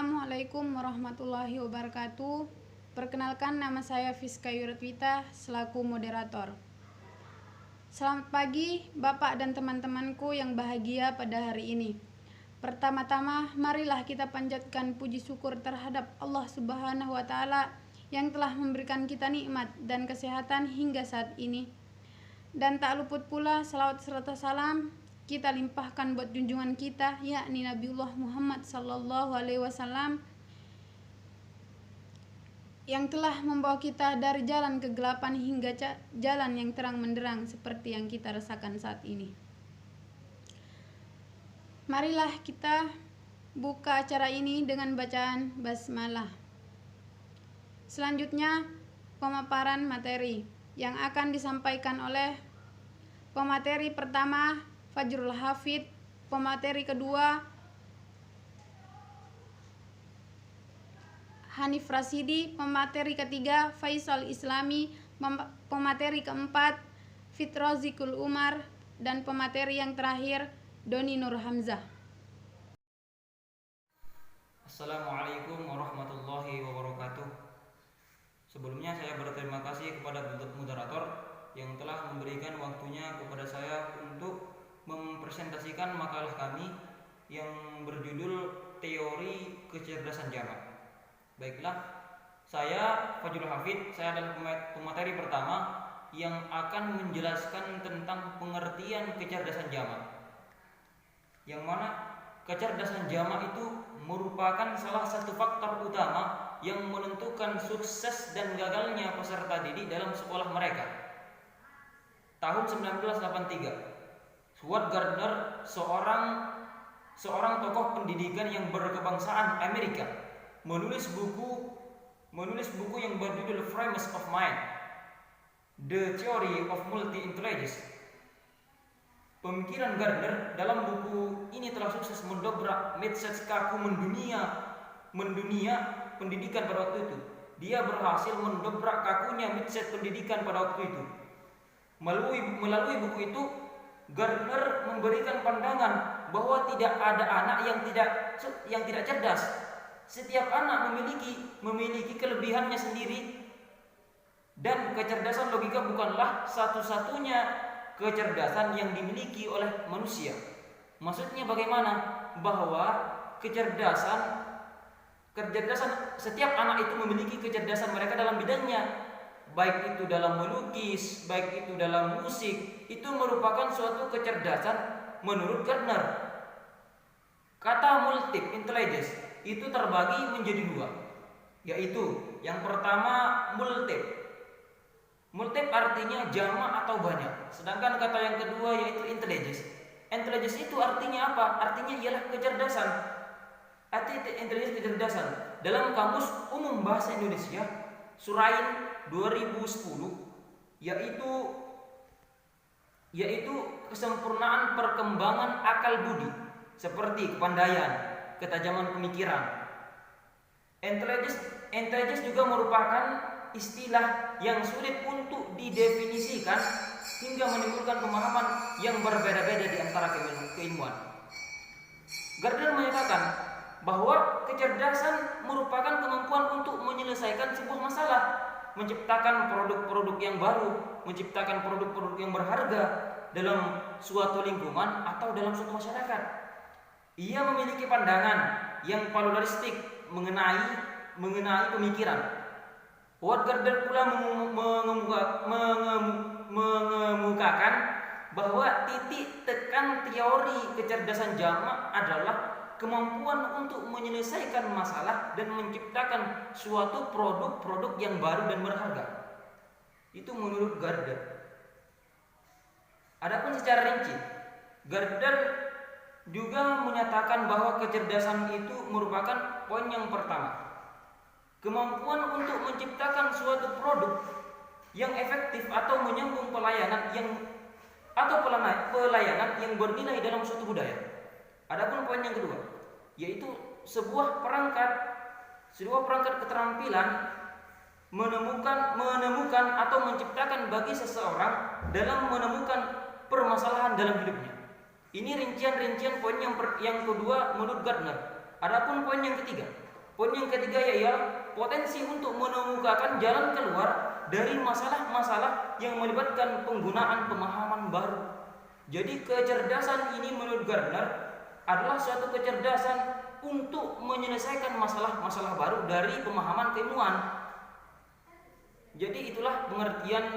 Assalamualaikum warahmatullahi wabarakatuh. Perkenalkan, nama saya Fiska Yuratwita selaku moderator. Selamat pagi Bapak dan teman-temanku yang bahagia pada hari ini. Pertama-tama, marilah kita panjatkan puji syukur terhadap Allah Subhanahu wa Ta'ala yang telah memberikan kita nikmat dan kesehatan hingga saat ini. Dan tak luput pula salawat serta salam kita limpahkan buat junjungan kita, yakni Nabiullah Muhammad sallallahu alaihi wasallam, yang telah membawa kita dari jalan kegelapan hingga jalan yang terang menderang seperti yang kita rasakan saat ini. Marilah kita buka acara ini dengan bacaan basmalah. Selanjutnya, pemaparan materi yang akan disampaikan oleh pemateri pertama Fajrul Hafid, pemateri kedua Hanif Rasidi, pemateri ketiga Faisal Islami, pemateri keempat Fitrozikul Umar, dan pemateri yang terakhir Doni Nur Hamzah. Assalamualaikum warahmatullahi wabarakatuh. Sebelumnya saya berterima kasih kepada moderator yang telah memberikan waktunya kepada saya untuk mempresentasikan makalah kami yang berjudul Teori Kecerdasan Jamak. Baiklah, saya Fajrul Hafid, saya adalah pemateri pertama yang akan menjelaskan tentang pengertian kecerdasan jamak. Yang mana kecerdasan jamak itu merupakan salah satu faktor utama yang menentukan sukses dan gagalnya peserta didik dalam sekolah mereka. Tahun 1983, Howard Gardner, seorang tokoh pendidikan yang berkebangsaan Amerika, menulis buku yang berjudul Frames of Mind, The Theory of Multi-Intelligence. Pemikiran Gardner dalam buku ini telah sukses mendobrak mindset kaku mendunia pendidikan pada waktu itu. Dia berhasil mendobrak kakunya mindset pendidikan pada waktu itu. Melalui buku itu, Gardner memberikan pandangan bahwa tidak ada anak yang tidak cerdas. Setiap anak memiliki kelebihannya sendiri, dan kecerdasan logika bukanlah satu-satunya kecerdasan yang dimiliki oleh manusia. Maksudnya bagaimana? Bahwa kecerdasan setiap anak itu memiliki kecerdasan mereka dalam bidangnya. Baik itu dalam melukis, baik itu dalam musik, itu merupakan suatu kecerdasan menurut Gardner. Kata multiple intelligence itu terbagi menjadi dua, yaitu yang pertama multiple. Multiple artinya jamak atau banyak. Sedangkan kata yang kedua yaitu intelligence. Intelligence itu artinya apa? Artinya ialah kecerdasan. Arti intelligence kecerdasan. Dalam Kamus Umum Bahasa Indonesia Surain 2010 yaitu kesempurnaan perkembangan akal budi seperti kepandaian, ketajaman pemikiran. Intelligence juga merupakan istilah yang sulit untuk didefinisikan hingga menimbulkan pemahaman yang berbeda-beda di antara keilmuan. Gardner menyatakan bahwa kecerdasan merupakan kemampuan untuk menyelesaikan sebuah masalah, menciptakan produk-produk yang baru, menciptakan produk-produk yang berharga dalam suatu lingkungan atau dalam suatu masyarakat. Ia memiliki pandangan yang pluralistik mengenai pemikiran. Howard Gardner pula mengemukakan bahwa titik tekan teori kecerdasan jamak adalah kemampuan untuk menyelesaikan masalah dan menciptakan suatu produk-produk yang baru dan berharga. Itu menurut Gardner. Adapun secara rinci, Gardner juga menyatakan bahwa kecerdasan itu merupakan poin yang pertama. Kemampuan untuk menciptakan suatu produk yang efektif atau menyambung pelayanan yang bernilai dalam suatu budaya. Adapun poin yang kedua, yaitu sebuah perangkat keterampilan menemukan atau menciptakan bagi seseorang dalam menemukan permasalahan dalam hidupnya. Ini rincian poin yang kedua menurut Gardner. Adapun poin yang ketiga, Poin yang ketiga yaitu potensi untuk menemukan jalan keluar dari masalah-masalah yang melibatkan penggunaan pemahaman baru. Jadi kecerdasan ini menurut Gardner adalah suatu kecerdasan untuk menyelesaikan masalah-masalah baru dari pemahaman keilmuan. Jadi itulah pengertian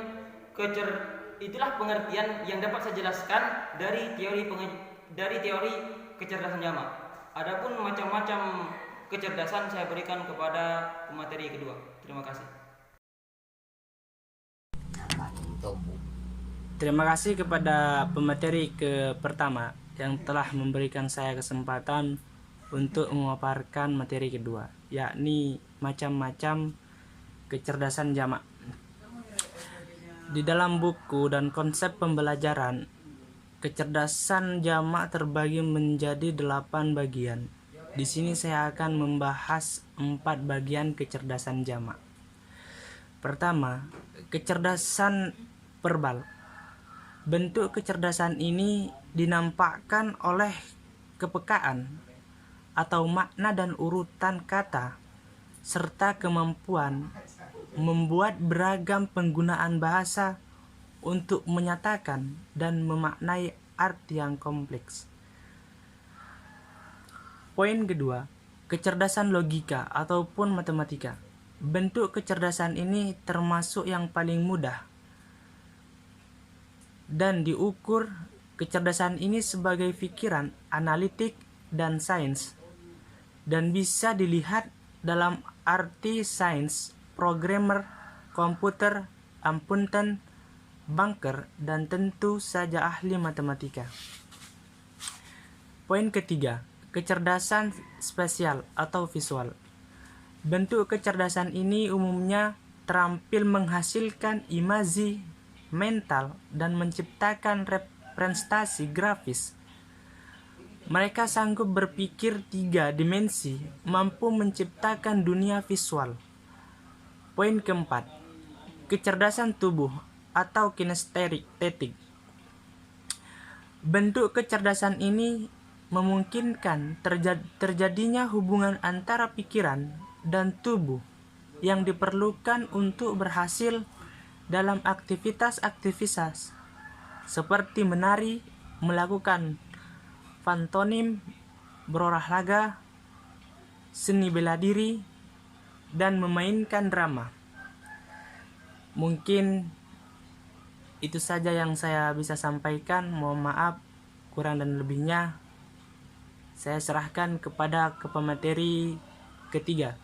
yang dapat saya jelaskan dari teori kecerdasan jamak. Adapun macam-macam kecerdasan saya berikan kepada pemateri kedua. Terima kasih. Terima kasih kepada pemateri pertama yang telah memberikan saya kesempatan untuk memaparkan materi kedua, yakni macam-macam kecerdasan jamak. Di dalam buku dan konsep pembelajaran, kecerdasan jamak terbagi menjadi 8 bagian. Di sini saya akan membahas 4 bagian kecerdasan jamak. Pertama, kecerdasan verbal. Bentuk kecerdasan ini dinampakkan oleh kepekaan atau makna dan urutan kata, serta kemampuan membuat beragam penggunaan bahasa untuk menyatakan dan memaknai arti yang kompleks. Poin kedua, kecerdasan logika ataupun matematika. Bentuk kecerdasan ini termasuk yang paling mudah dan diukur kecerdasan ini sebagai pikiran analitik dan sains, dan bisa dilihat dalam arti sains, programmer, komputer, akuntan, banker, dan tentu saja ahli matematika. Poin ketiga, kecerdasan spasial atau visual. Bentuk kecerdasan ini umumnya terampil menghasilkan imaji mental dan menciptakan representasi grafis. Mereka sanggup berpikir 3 dimensi, mampu menciptakan dunia visual. Poin keempat, kecerdasan tubuh atau kinestetik. Bentuk kecerdasan ini memungkinkan terjadinya hubungan antara pikiran dan tubuh yang diperlukan untuk berhasil dalam aktivitas seperti menari, melakukan pantomim, berolahraga, seni bela diri, dan memainkan drama. Mungkin itu saja yang saya bisa sampaikan. Mohon maaf kurang dan lebihnya. Saya serahkan kepada pemateri ketiga.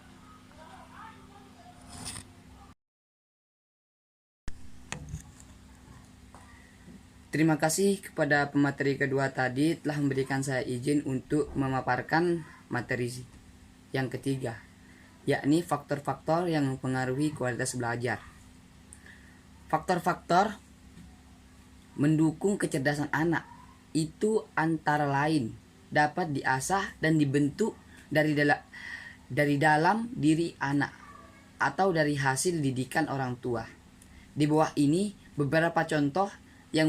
Terima kasih kepada pemateri kedua tadi telah memberikan saya izin untuk memaparkan materi yang ketiga, yakni faktor-faktor yang mempengaruhi kualitas belajar. Faktor-faktor mendukung kecerdasan anak itu antara lain dapat diasah dan dibentuk dari dalam diri anak atau dari hasil didikan orang tua. Di bawah ini beberapa contoh yang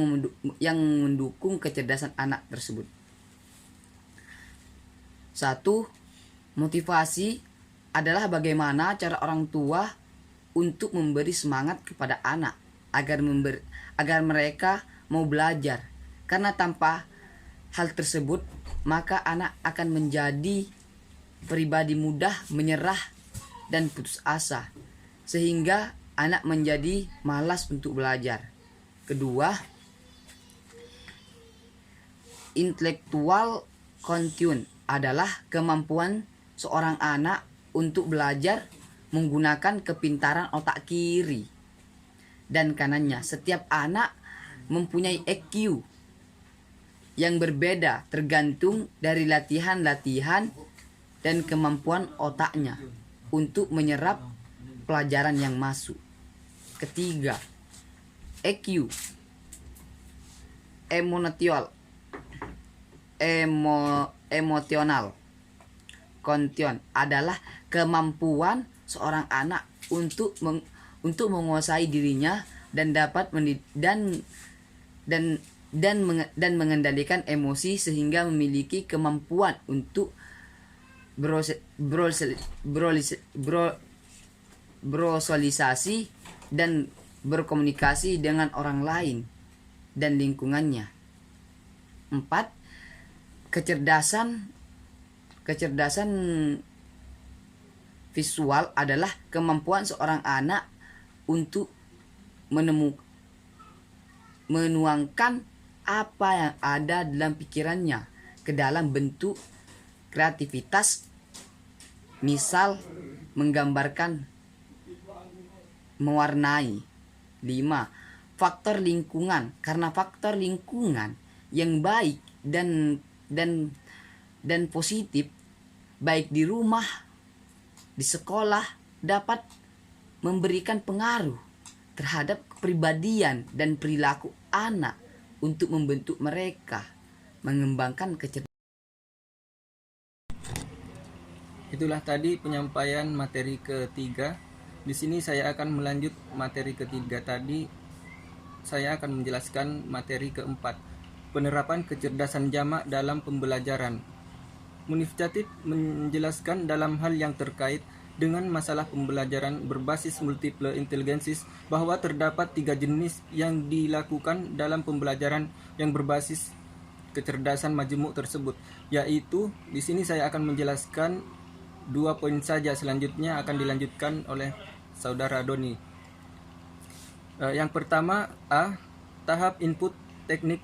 mendukung kecerdasan anak tersebut. 1. Motivasi adalah bagaimana cara orang tua untuk memberi semangat kepada anak agar mereka mau belajar. Karena tanpa hal tersebut, maka anak akan menjadi pribadi mudah menyerah dan putus asa, sehingga anak menjadi malas untuk belajar. Kedua, intelektual kontinu adalah kemampuan seorang anak untuk belajar menggunakan kepintaran otak kiri dan kanannya. Setiap anak mempunyai EQ yang berbeda tergantung dari latihan-latihan dan kemampuan otaknya untuk menyerap pelajaran yang masuk. Ketiga, EQ emosional kontion adalah kemampuan seorang anak untuk menguasai dirinya dan dapat mengendalikan emosi sehingga memiliki kemampuan untuk brose- brose- brolis- bro- bersosialisasi dan berkomunikasi dengan orang lain dan lingkungannya. 4. Kecerdasan visual adalah kemampuan seorang anak untuk menuangkan apa yang ada dalam pikirannya ke dalam bentuk kreativitas, misal menggambarkan, mewarnai. 5. Faktor lingkungan, karena faktor lingkungan yang baik dan positif baik di rumah, di sekolah dapat memberikan pengaruh terhadap kepribadian dan perilaku anak untuk membentuk mereka mengembangkan kecerdasan. Itulah tadi penyampaian materi ketiga. Di sini saya akan melanjut materi ketiga tadi. Saya akan menjelaskan materi keempat, penerapan kecerdasan jamak dalam pembelajaran. Munif Chatib menjelaskan dalam hal yang terkait dengan masalah pembelajaran berbasis multiple intelligences bahwa terdapat 3 jenis yang dilakukan dalam pembelajaran yang berbasis kecerdasan majemuk tersebut, yaitu di sini saya akan menjelaskan 2 poin saja, selanjutnya akan dilanjutkan oleh Saudara Doni. Yang pertama, A. Tahap input teknik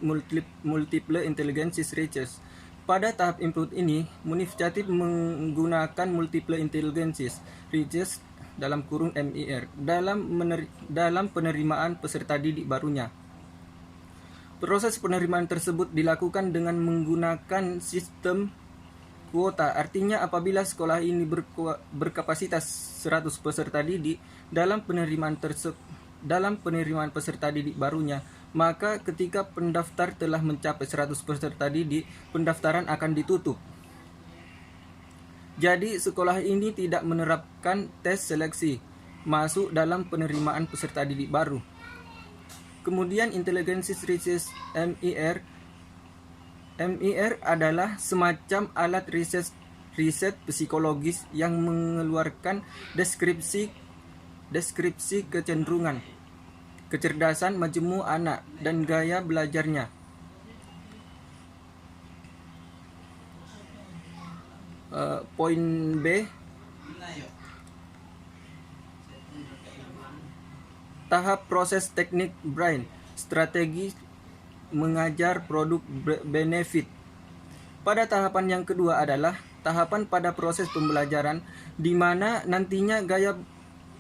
multiple intelligences research. Pada tahap input ini, Munif Chatib menggunakan multiple intelligences research dalam kurung MIR dalam penerimaan peserta didik barunya. Proses penerimaan tersebut dilakukan dengan menggunakan sistem kuota, artinya apabila sekolah ini berkapasitas 100 peserta didik dalam penerimaan peserta didik barunya, maka ketika pendaftar telah mencapai 100 peserta didik, pendaftaran akan ditutup. Jadi sekolah ini tidak menerapkan tes seleksi masuk dalam penerimaan peserta didik baru. Kemudian Intelligence Research MIR adalah semacam alat riset psikologis yang mengeluarkan deskripsi kecenderungan, kecerdasan majemuk anak dan gaya belajarnya. Poin B, tahap proses teknik brain, strategi mengajar produk benefit. Pada tahapan yang kedua adalah tahapan pada proses pembelajaran di mana nantinya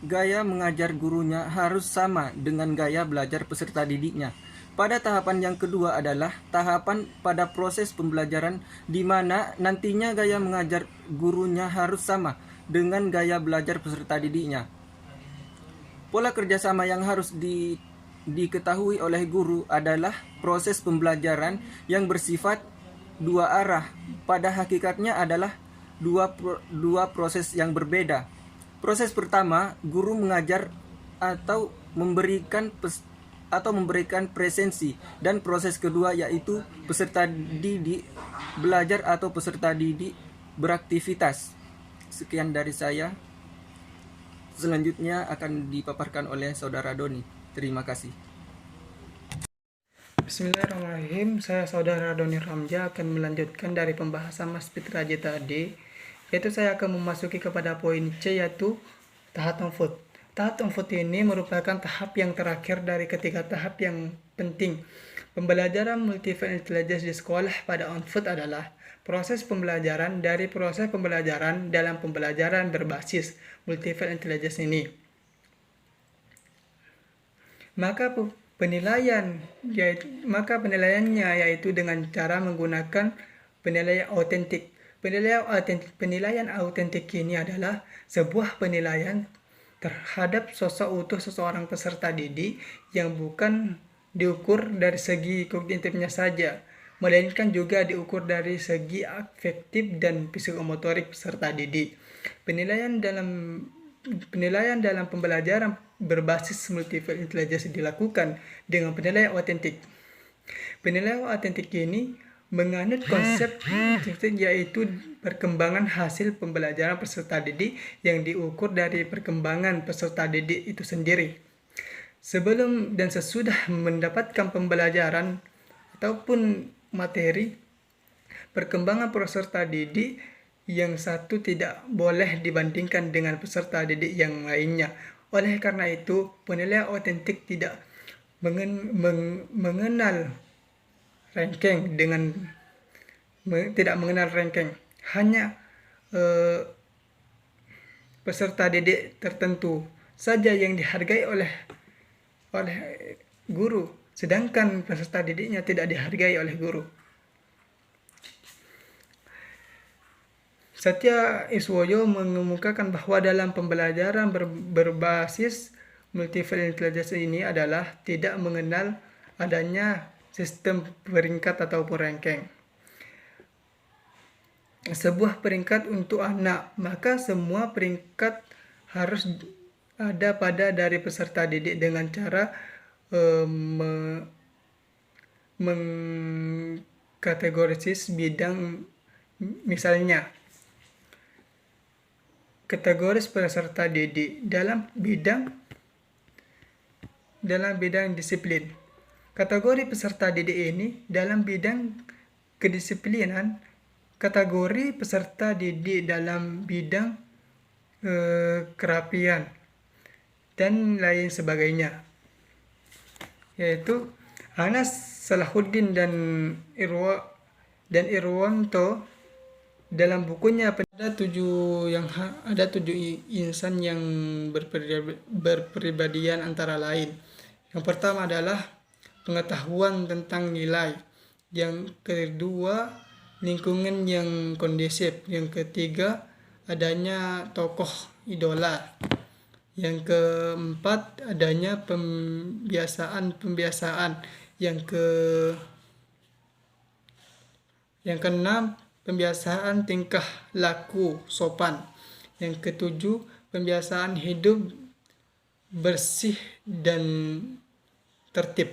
gaya mengajar gurunya harus sama dengan gaya belajar peserta didiknya. Pada tahapan yang kedua adalah tahapan pada proses pembelajaran di mana nantinya gaya mengajar gurunya harus sama dengan gaya belajar peserta didiknya. Pola kerjasama yang harus diketahui oleh guru adalah proses pembelajaran yang bersifat dua arah. Pada hakikatnya adalah dua proses yang berbeda. Proses pertama, guru mengajar atau memberikan presensi, dan proses kedua yaitu peserta didik belajar atau peserta didik beraktivitas. Sekian dari saya. Selanjutnya akan dipaparkan oleh Saudara Doni. Terima kasih. Bismillahirrahmanirrahim. Saya Saudara Doni Ramja akan melanjutkan dari pembahasan Mas Fitraji tadi, yaitu saya akan memasuki kepada poin C, yaitu tahap input. Tahap input ini merupakan tahap yang terakhir dari ketiga tahap yang penting. Pembelajaran multiple intelligence di sekolah pada input adalah proses pembelajaran dari proses pembelajaran dalam pembelajaran berbasis multiple intelligence ini. Maka penilaiannya yaitu dengan cara menggunakan penilaian autentik. Penilaian autentik ini adalah sebuah penilaian terhadap sosok utuh seseorang peserta didik yang bukan diukur dari segi kognitifnya saja, melainkan juga diukur dari segi afektif dan psikomotorik peserta didik. Penilaian dalam pembelajaran berbasis multiple intelligence dilakukan dengan penilaian autentik. Penilaian autentik ini menganut konsep yaitu perkembangan hasil pembelajaran peserta didik yang diukur dari perkembangan peserta didik itu sendiri. Sebelum dan sesudah mendapatkan pembelajaran ataupun materi, perkembangan peserta didik yang satu tidak boleh dibandingkan dengan peserta didik yang lainnya. Oleh karena itu, penilaian otentik tidak mengenal ranking tidak mengenal ranking, hanya peserta didik tertentu saja yang dihargai oleh guru, sedangkan peserta didiknya tidak dihargai oleh guru. Satya Iswoyo mengemukakan bahwa dalam pembelajaran berbasis multiple intelligence ini adalah tidak mengenal adanya sistem peringkat ataupun ranking. Sebuah peringkat untuk anak, maka semua peringkat harus ada pada dari peserta didik dengan cara mengkategorisis bidang, misalnya kategori peserta didik dalam bidang disiplin. Kategori peserta didik ini dalam bidang kedisiplinan, kategori peserta didik dalam bidang kerapian, dan lain sebagainya. Yaitu Anas Salahuddin dan Irwanto dalam bukunya ada tujuh insan yang berpribadian antara lain. Yang pertama adalah pengetahuan tentang nilai. Yang kedua, lingkungan yang kondusif. Yang ketiga, adanya tokoh idola. Yang keempat, adanya pembiasaan. Yang keenam, pembiasaan tingkah laku sopan. Yang ketujuh, pembiasaan hidup bersih dan tertib.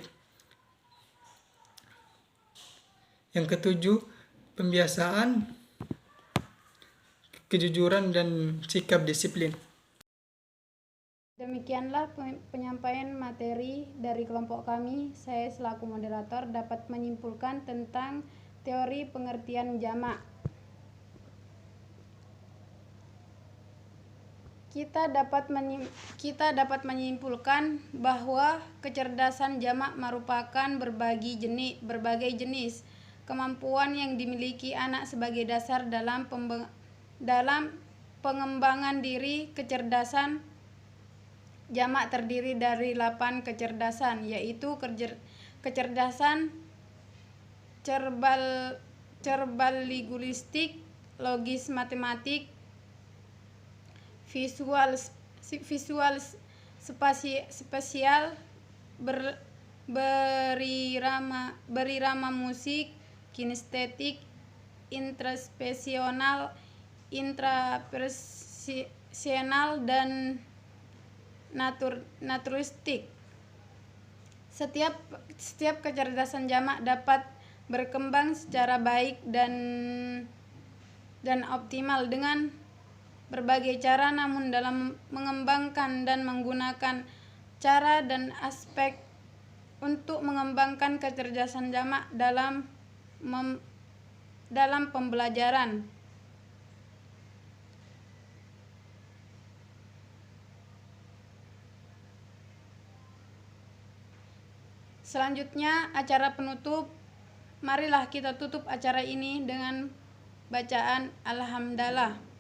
Yang ketujuh, pembiasaan kejujuran dan sikap disiplin. Demikianlah penyampaian materi dari kelompok kami. Saya selaku moderator dapat menyimpulkan tentang teori pengertian jamak. Kita dapat menyimpulkan bahwa kecerdasan jamak merupakan berbagai jenis kemampuan yang dimiliki anak sebagai dasar dalam pengembangan diri. Kecerdasan jamak terdiri dari 8 kecerdasan, yaitu kecerdasan cerebral linguistik, logis matematik, visual spasial, berirama musik, kinestetik, intraspeksional, intrapersional, dan naturistik. Setiap kecerdasan jamak dapat berkembang secara baik dan optimal dengan berbagai cara, namun dalam mengembangkan dan menggunakan cara dan aspek untuk mengembangkan kecerdasan jamak dalam pembelajaran. Selanjutnya acara penutup. Marilah kita tutup acara ini dengan bacaan Alhamdulillah.